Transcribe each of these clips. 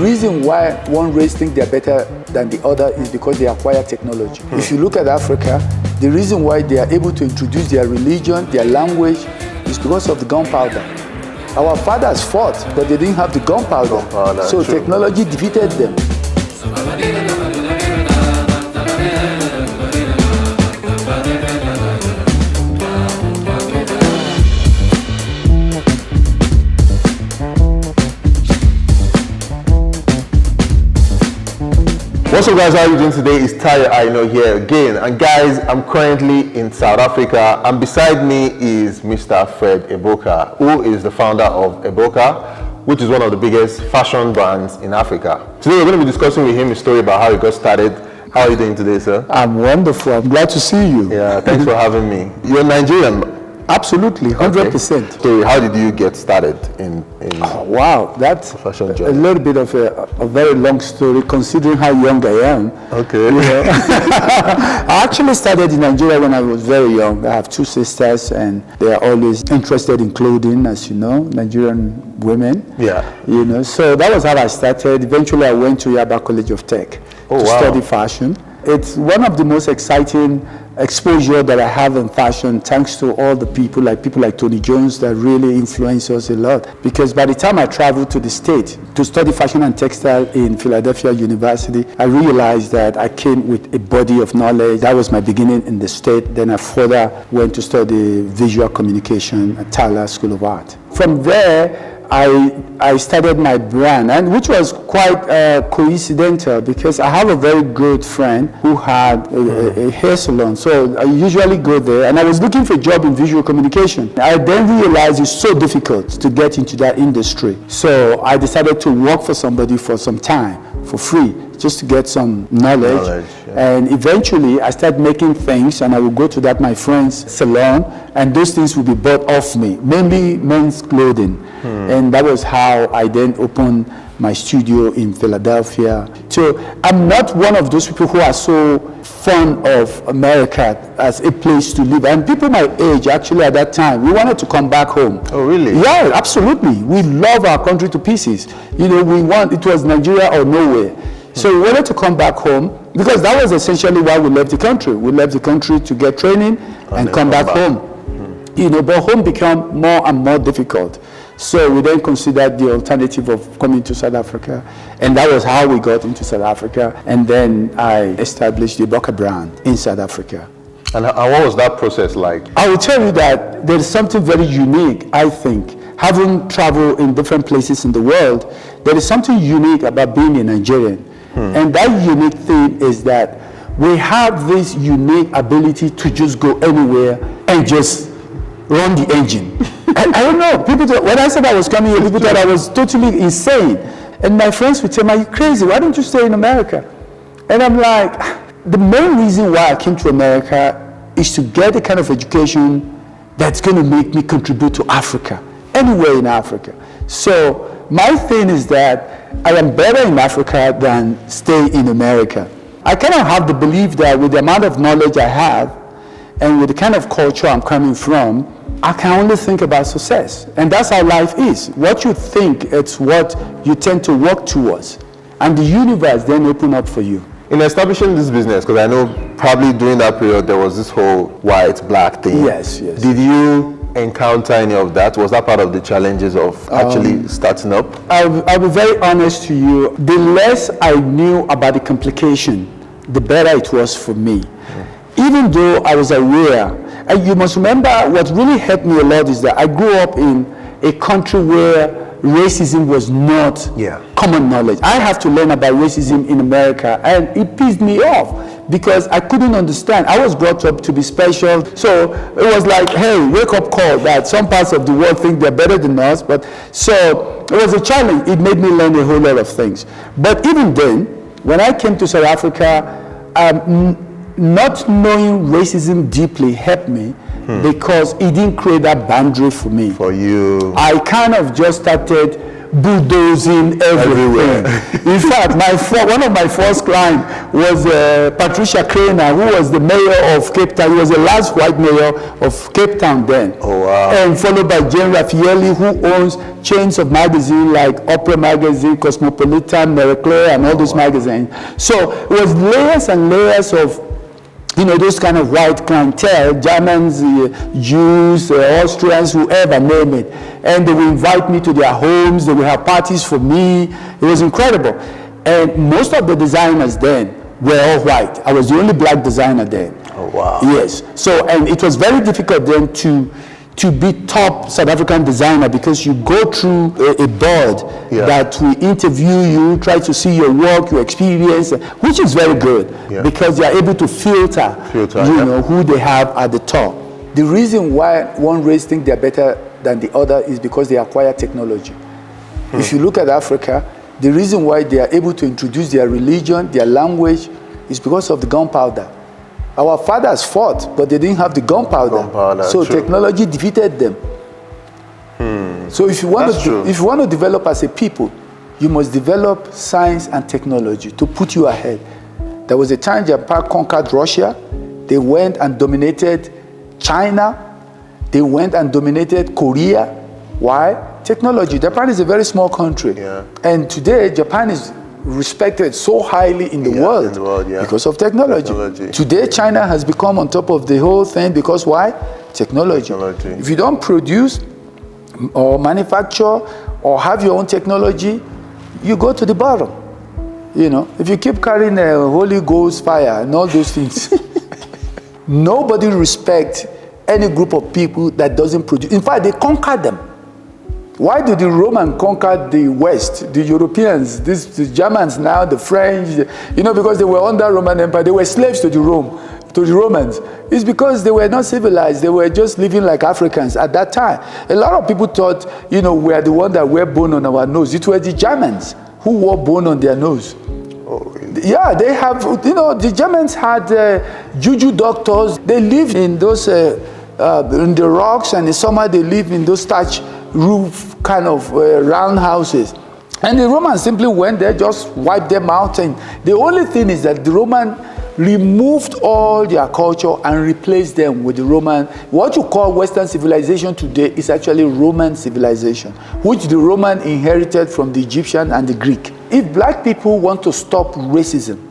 reason why one race think they're better than the other is because they acquire technology. If you look at Africa, the reason why they are able to introduce their religion, their language, is because of the gunpowder. Our fathers fought, but they didn't have the gunpowder. So true. Technology defeated them. What's up, guys? How are you doing today? It's Tayo Aina here again, and guys, I'm currently in South Africa, and beside me is Mr. Fred Eboka, who is the founder of Eboka, which is one of the biggest fashion brands in Africa. Today we're going to be discussing with him a story about how he got started. How are you doing today, sir? I'm wonderful. I'm glad to see you. Yeah, thanks for having me. You're Nigerian? Absolutely, 100%. Okay. So how did you get started in wow, that's fashion journey? A little bit of a very long story considering how young I am. Okay. You know? I actually started in Nigeria when I was very young. I have two sisters and they are always interested in clothing, as you know, Nigerian women. Yeah. You know, so that was how I started. Eventually I went to Yaba College of Tech to study fashion. It's one of the most exciting exposure that I have in fashion, thanks to all the people like Tony Jones that really influence us a lot. Because by the time I traveled to the States to study fashion and textile in Philadelphia University, I realized that I came with a body of knowledge. That was my beginning in the States. Then I further went to study visual communication at Tyler School of Art. From there, I started my brand, and which was quite coincidental because I have a very good friend who had a hair salon. So I usually go there, and I was looking for a job in visual communication. I then realized it's so difficult to get into that industry. So I decided to work for somebody for some time, for free, just to get some knowledge. And eventually I started making things, and I would go to that my friend's salon, and those things would be bought off me, mainly men's clothing. And that was how I then opened my studio in Philadelphia. So I'm not one of those people who are so fond of America as a place to live. And people my age, actually at that time, we wanted to come back home. Oh, really? Yeah, absolutely. We love our country to pieces. You know, it was Nigeria or nowhere. So we wanted to come back home because that was essentially why we left the country. We left the country to get training and come back home. You know, but home became more and more difficult. So we then considered the alternative of coming to South Africa, and that was how we got into South Africa. And then I established the Eboka brand in South Africa. And what was that process like? I will tell you that there is something very unique, I think. Having traveled in different places in the world, there is something unique about being a Nigerian. And that unique thing is that we have this unique ability to just go anywhere and just run the engine. I don't know. When I said I was coming here, people thought I was totally insane. And my friends would tell me, "Are you crazy? Why don't you stay in America?" And I'm like, the main reason why I came to America is to get the kind of education that's going to make me contribute to Africa, anywhere in Africa. So my thing is that I am better in Africa than stay in America. I kind of have the belief that with the amount of knowledge I have and with the kind of culture I'm coming from, I can only think about success. And that's how life is. What you think, it's what you tend to work towards. And the universe then open up for you. In establishing this business, because I know probably during that period there was this whole white, black thing. Yes, yes. Did you encounter any of that? Was that part of the challenges of actually starting up? I'll be very honest to you. The less I knew about the complication, the better it was for me. Even though I was aware, and you must remember what really helped me a lot is that I grew up in a country where racism was not common knowledge. I have to learn about racism in America, and it pissed me off because I couldn't understand. I was brought up to be special, so it was like, hey, wake up call that some parts of the world think they're better than us. But so it was a challenge. It made me learn a whole lot of things. But even then, when I came to South Africa, not knowing racism deeply helped me because it didn't create that boundary for me. For you. I kind of just started bulldozing everywhere. In fact, one of my first clients was Patricia Craner, who was the mayor of Cape Town. He was the last white mayor of Cape Town then. Oh, wow. And followed by Jane Raffaelli, who owns chains of magazines like Opera Magazine, Cosmopolitan, Marie Claire, and all those magazines. So it was layers and layers of, you know, those kind of white clientele, Germans, Jews, Austrians, whoever, name it. And they would invite me to their homes, they would have parties for me. It was incredible. And most of the designers then were all white. I was the only black designer then. Oh, wow. Yes. So, and it was very difficult then to be top South African designer, because you go through a board that will interview you, try to see your work, your experience, which is very good because they are able to filter you know, who they have at the top. The reason why one race thinks they're better than the other is because they acquire technology. If you look at Africa, the reason why they are able to introduce their religion, their language, is because of the gunpowder. Our fathers fought, but they didn't have the gunpowder. So technology defeated them. So if you want to develop as a people, you must develop science and technology to put you ahead. There was a time Japan conquered Russia. They went and dominated China. They went and dominated Korea. Why? Technology. Japan is a very small country. And today, Japan is respected so highly in the world, because of technology. Today, China has become on top of the whole thing because why? Technology. If you don't produce or manufacture or have your own technology, you go to the bottom. You know, if you keep carrying a Holy Ghost fire and all those things, nobody respects any group of people that doesn't produce. In fact, they conquer them. Why did the Romans conquer the West, the Europeans, the Germans now, the French, you know, because they were under Roman Empire, they were slaves to the Romans. It's because they were not civilized, they were just living like Africans at that time. A lot of people thought, you know, we are the one that wear bone on our nose. It was the Germans who wore bone on their nose. Oh, really? Yeah, they have, you know, the Germans had juju doctors. They lived in those, in the rocks, and in summer they lived in those thatch roof kind of round houses. And the Romans simply went there, just wiped them out. And the only thing is that the Roman removed all their culture and replaced them with the Roman. What you call Western civilization today is actually Roman civilization, which the Roman inherited from the Egyptian and the Greek. If black people want to stop racism,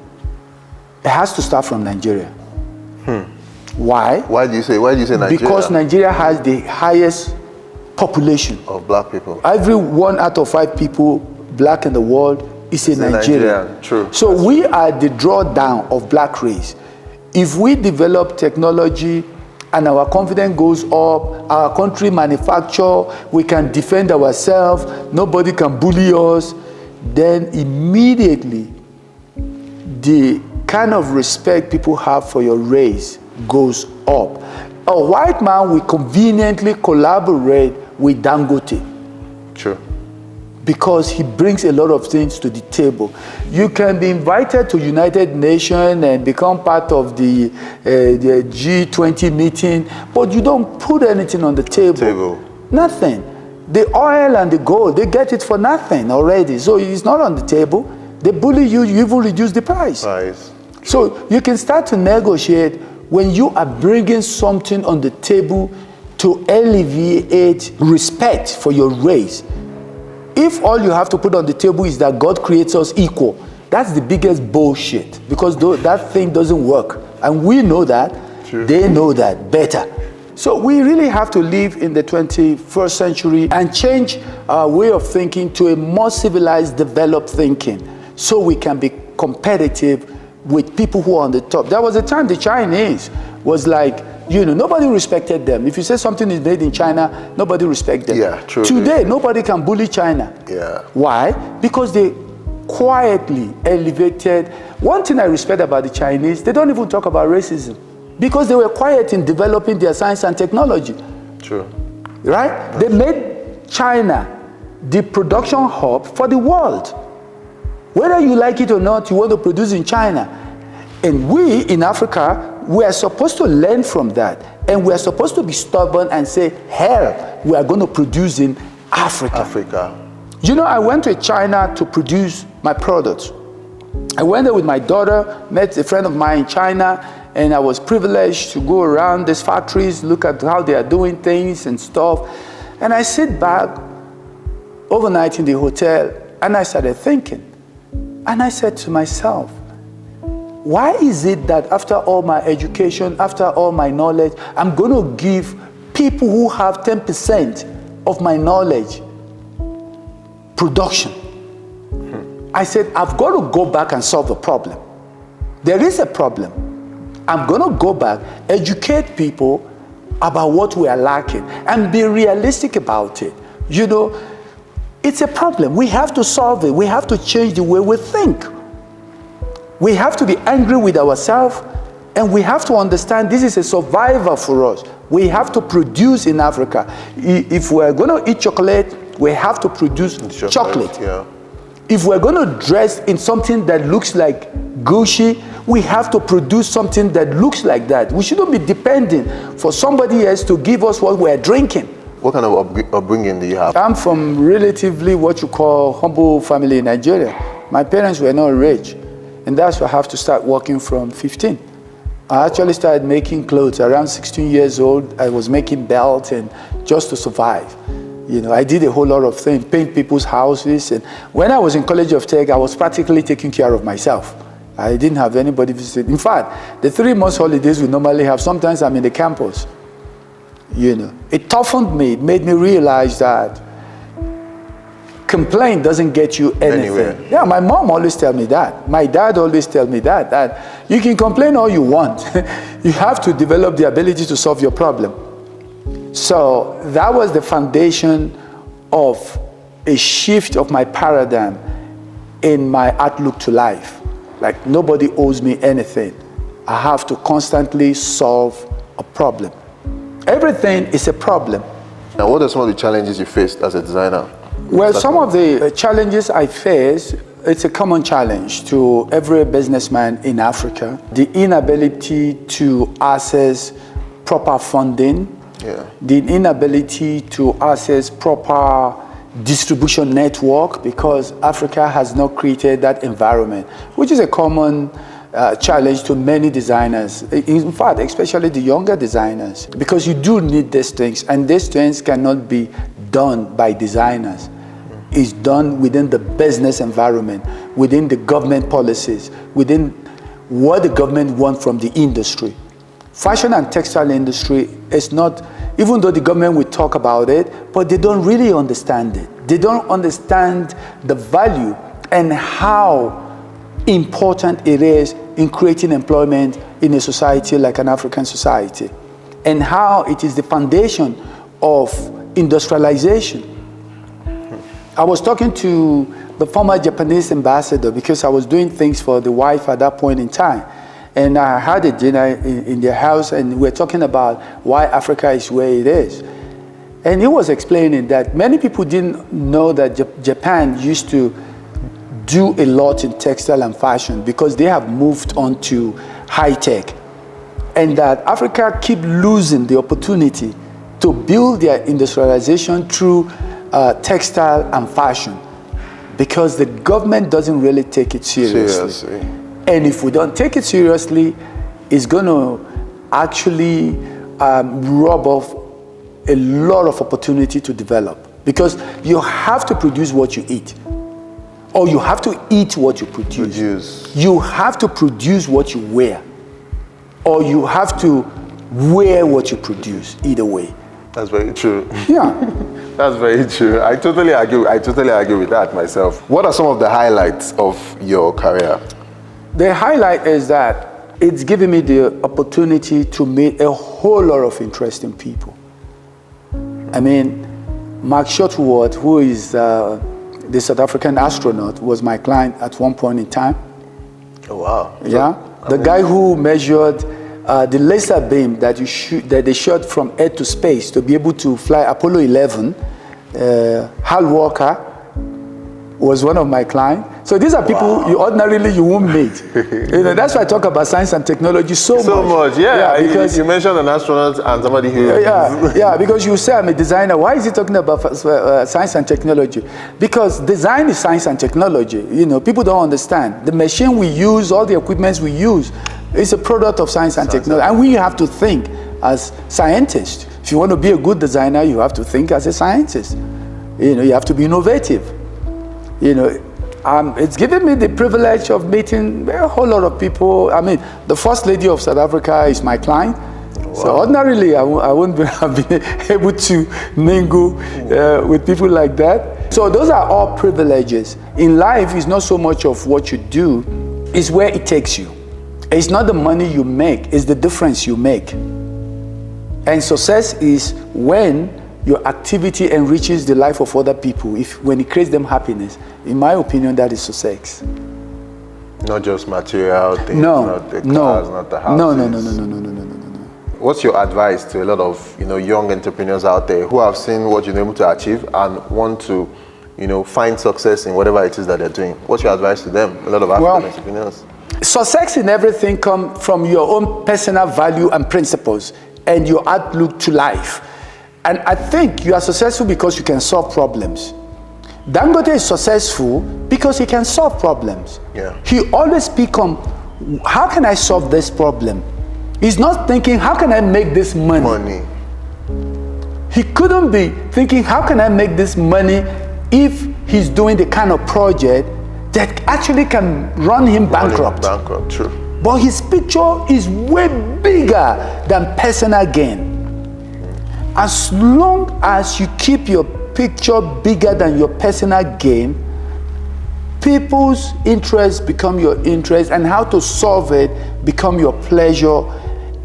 it has to start from Nigeria. Why? Why do you say Nigeria? Because Nigeria has the highest population of black people. Every 1 out of 5 people black in the world is a Nigerian. True. So we are the drawdown of black race. If we develop technology and our confidence goes up, our country manufacture, we can defend ourselves, nobody can bully us, then immediately the kind of respect people have for your race goes up. A white man will conveniently collaborate with Dangote. True. Because he brings a lot of things to the table. You can be invited to United Nations and become part of the G20 meeting, but you don't put anything on the table. Nothing. The oil and the gold, they get it for nothing already. So it's not on the table. They bully you, you even reduce the price. So you can start to negotiate when you are bringing something on the table to alleviate respect for your race. If all you have to put on the table is that God creates us equal, that's the biggest bullshit, because that thing doesn't work. And we know that, they know that better. So we really have to live in the 21st century and change our way of thinking to a more civilized, developed thinking, so we can be competitive with people who are on the top. There was a time the Chinese was like, you know, nobody respected them. If you say something is made in China, nobody respects them. Yeah, true. Today, nobody can bully China. Yeah. Why? Because they quietly elevated. One thing I respect about the Chinese, they don't even talk about racism, because they were quiet in developing their science and technology. True. Right? They made China the production hub for the world. Whether you like it or not, you want to produce in China. And we in Africa, we are supposed to learn from that. And we are supposed to be stubborn and say, hell, we are going to produce in Africa. You know, I went to China to produce my products. I went there with my daughter, met a friend of mine in China, and I was privileged to go around these factories, look at how they are doing things and stuff. And I sit back overnight in the hotel, and I started thinking. And I said to myself, why is it that after all my education, after all my knowledge, I'm going to give people who have 10% of my knowledge production? I said, I've got to go back and solve a problem. There is a problem. I'm going to go back, educate people about what we are lacking, and be realistic about it. You know, it's a problem. We have to solve it. We have to change the way we think. We have to be angry with ourselves, and we have to understand this is a survival for us. We have to produce in Africa. If we're going to eat chocolate, we have to produce chocolate. Yeah. If we're going to dress in something that looks like Gucci, we have to produce something that looks like that. We shouldn't be depending for somebody else to give us what we're drinking. What kind of upbringing do you have? I'm from relatively what you call humble family in Nigeria. My parents were not rich, and that's why I have to start working from 15. I actually started making clothes around 16 years old. I was making belts and just to survive. You know, I did a whole lot of things, paint people's houses. And when I was in College of Tech, I was practically taking care of myself. I didn't have anybody visit. In fact, the 3 months holidays we normally have, sometimes I'm in the campus. You know, it toughened me. It made me realize that complaint doesn't get you anything. Anywhere. Yeah, my mom always tell me that. My dad always tell me that you can complain all you want. You have to develop the ability to solve your problem. So that was the foundation of a shift of my paradigm in my outlook to life. Like, nobody owes me anything. I have to constantly solve a problem. Everything is a problem. Now, what are some of the challenges you faced as a designer? Well, some of the challenges I face, it's a common challenge to every businessman in Africa. The inability to access proper funding, the inability to access proper distribution network, because Africa has not created that environment, which is a common challenge to many designers. In fact, especially the younger designers, because you do need these things, and these things cannot be done by designers. It's done within the business environment, within the government policies, within what the government wants from the industry. Fashion and textile industry is not, even though the government will talk about it, but they don't really understand it. They don't understand the value and how important it is in creating employment in a society like an African society, and how it is the foundation of industrialization. I was talking to the former Japanese ambassador because I was doing things for the wife at that point in time. And I had a dinner in their house, and we're talking about why Africa is where it is. And he was explaining that many people didn't know that Japan used to do a lot in textile and fashion because they have moved on to high tech. And that Africa keep losing the opportunity to build their industrialization through textile and fashion because the government doesn't really take it seriously. And if we don't take it seriously, it's going to actually rob off a lot of opportunity to develop, because you have to produce what you eat, or you have to eat what you produce. You have to produce what you wear, or you have to wear what you produce. Either way. That's very true. Yeah. That's very true. I totally agree with that myself. What are some of the highlights of your career? The highlight is that it's given me the opportunity to meet a whole lot of interesting people. I mean, Mark Shuttleworth, who is the South African astronaut, was my client at one point in time. Oh, wow. Yeah. The guy who measured the laser beam that they shot from Earth to space to be able to fly Apollo 11, Hal Walker was one of my clients. So these are people you ordinarily you won't meet. That's why I talk about science and technology so much. Yeah, because you mentioned an astronaut and somebody who because you say I'm a designer. Why is he talking about science and technology? Because design is science and technology. People don't understand. The machine we use, all the equipments we use, is a product of science and technology. And we have to think as scientists. If you want to be a good designer, you have to think as a scientist. You have to be innovative. It's given me the privilege of meeting a whole lot of people. I mean, the First Lady of South Africa is my client. Wow. So ordinarily, I wouldn't have been able to mingle with people like that. So those are all privileges. In life, it's not so much of what you do, it's where it takes you. It's not the money you make, it's the difference you make. And success is when your activity enriches the life of other people, when it creates them happiness. In my opinion, that is success. Not just material things, not the cars, not the houses. No. What's your advice to a lot of young entrepreneurs out there who have seen what you're able to achieve and want to find success in whatever it is that they're doing? What's your advice to them, a lot of African entrepreneurs? Success in everything comes from your own personal value and principles and your outlook to life. And I think you are successful because you can solve problems. Dangote is successful because he can solve problems. Yeah. He always speaks on, how can I solve this problem? He's not thinking, how can I make this money? He couldn't be thinking, how can I make this money if he's doing the kind of project that actually can run him bankrupt. True. But his picture is way bigger than personal gain. As long as you keep your picture bigger than your personal gain, people's interests become your interest, and how to solve it become your pleasure,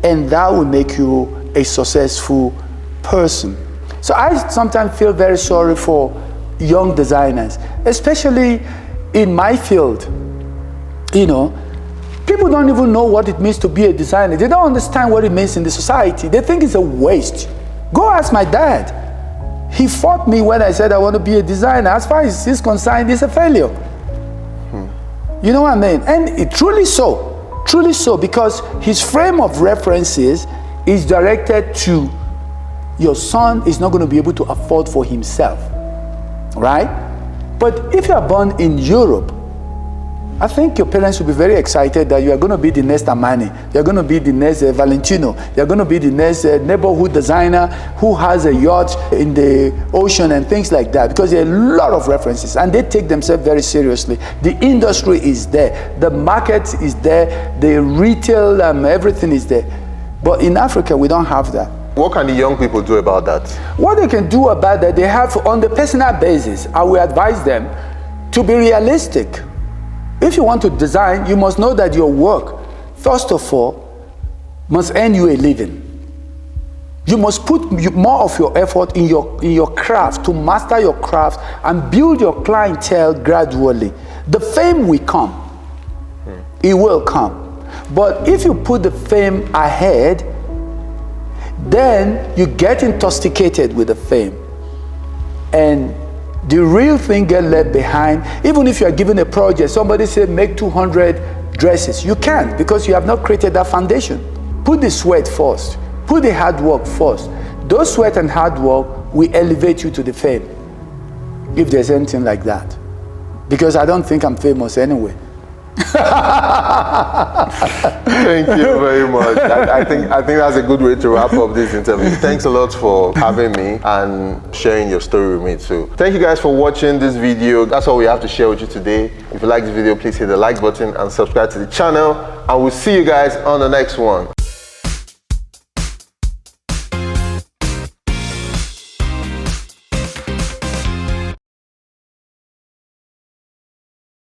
and that will make you a successful person. So I sometimes feel very sorry for young designers, especially in my field. People don't even know what it means to be a designer. They don't understand what it means in the society. They think it's a waste. Go ask my dad. He fought me when I said I want to be a designer. As far as he's concerned, it's a failure. You know what I mean? And it truly so, because his frame of references is directed to your son is not going to be able to afford for himself, right? But if you are born in Europe, I think your parents will be very excited that you are going to be the next Armani, you're going to be the next Valentino, you're going to be the next neighborhood designer who has a yacht in the ocean and things like that, because there are a lot of references and they take themselves very seriously. The industry is there, the market is there, the retail, everything is there. But in Africa, we don't have that. What can the young people do about that? What they can do about that, they have on the personal basis, I will advise them to be realistic. If you want to design, you must know that your work, first of all, must earn you a living. You must put more of your effort in your craft to master your craft and build your clientele gradually. The fame will come. It will come. But if you put the fame ahead, then you get intoxicated with the fame. And the real thing gets left behind. Even if you are given a project, somebody said make 200 dresses. You can't, because you have not created that foundation. Put the sweat first. Put the hard work first. Those sweat and hard work will elevate you to the fame, if there's anything like that. Because I don't think I'm famous anyway. Thank you very much. I think that's a good way to wrap up this interview. Thanks a lot for having me and sharing your story with me too. Thank you guys for watching this video. That's all we have to share with you today. If you like this video, please hit the like button and subscribe to the channel, and we'll see you guys on the next one.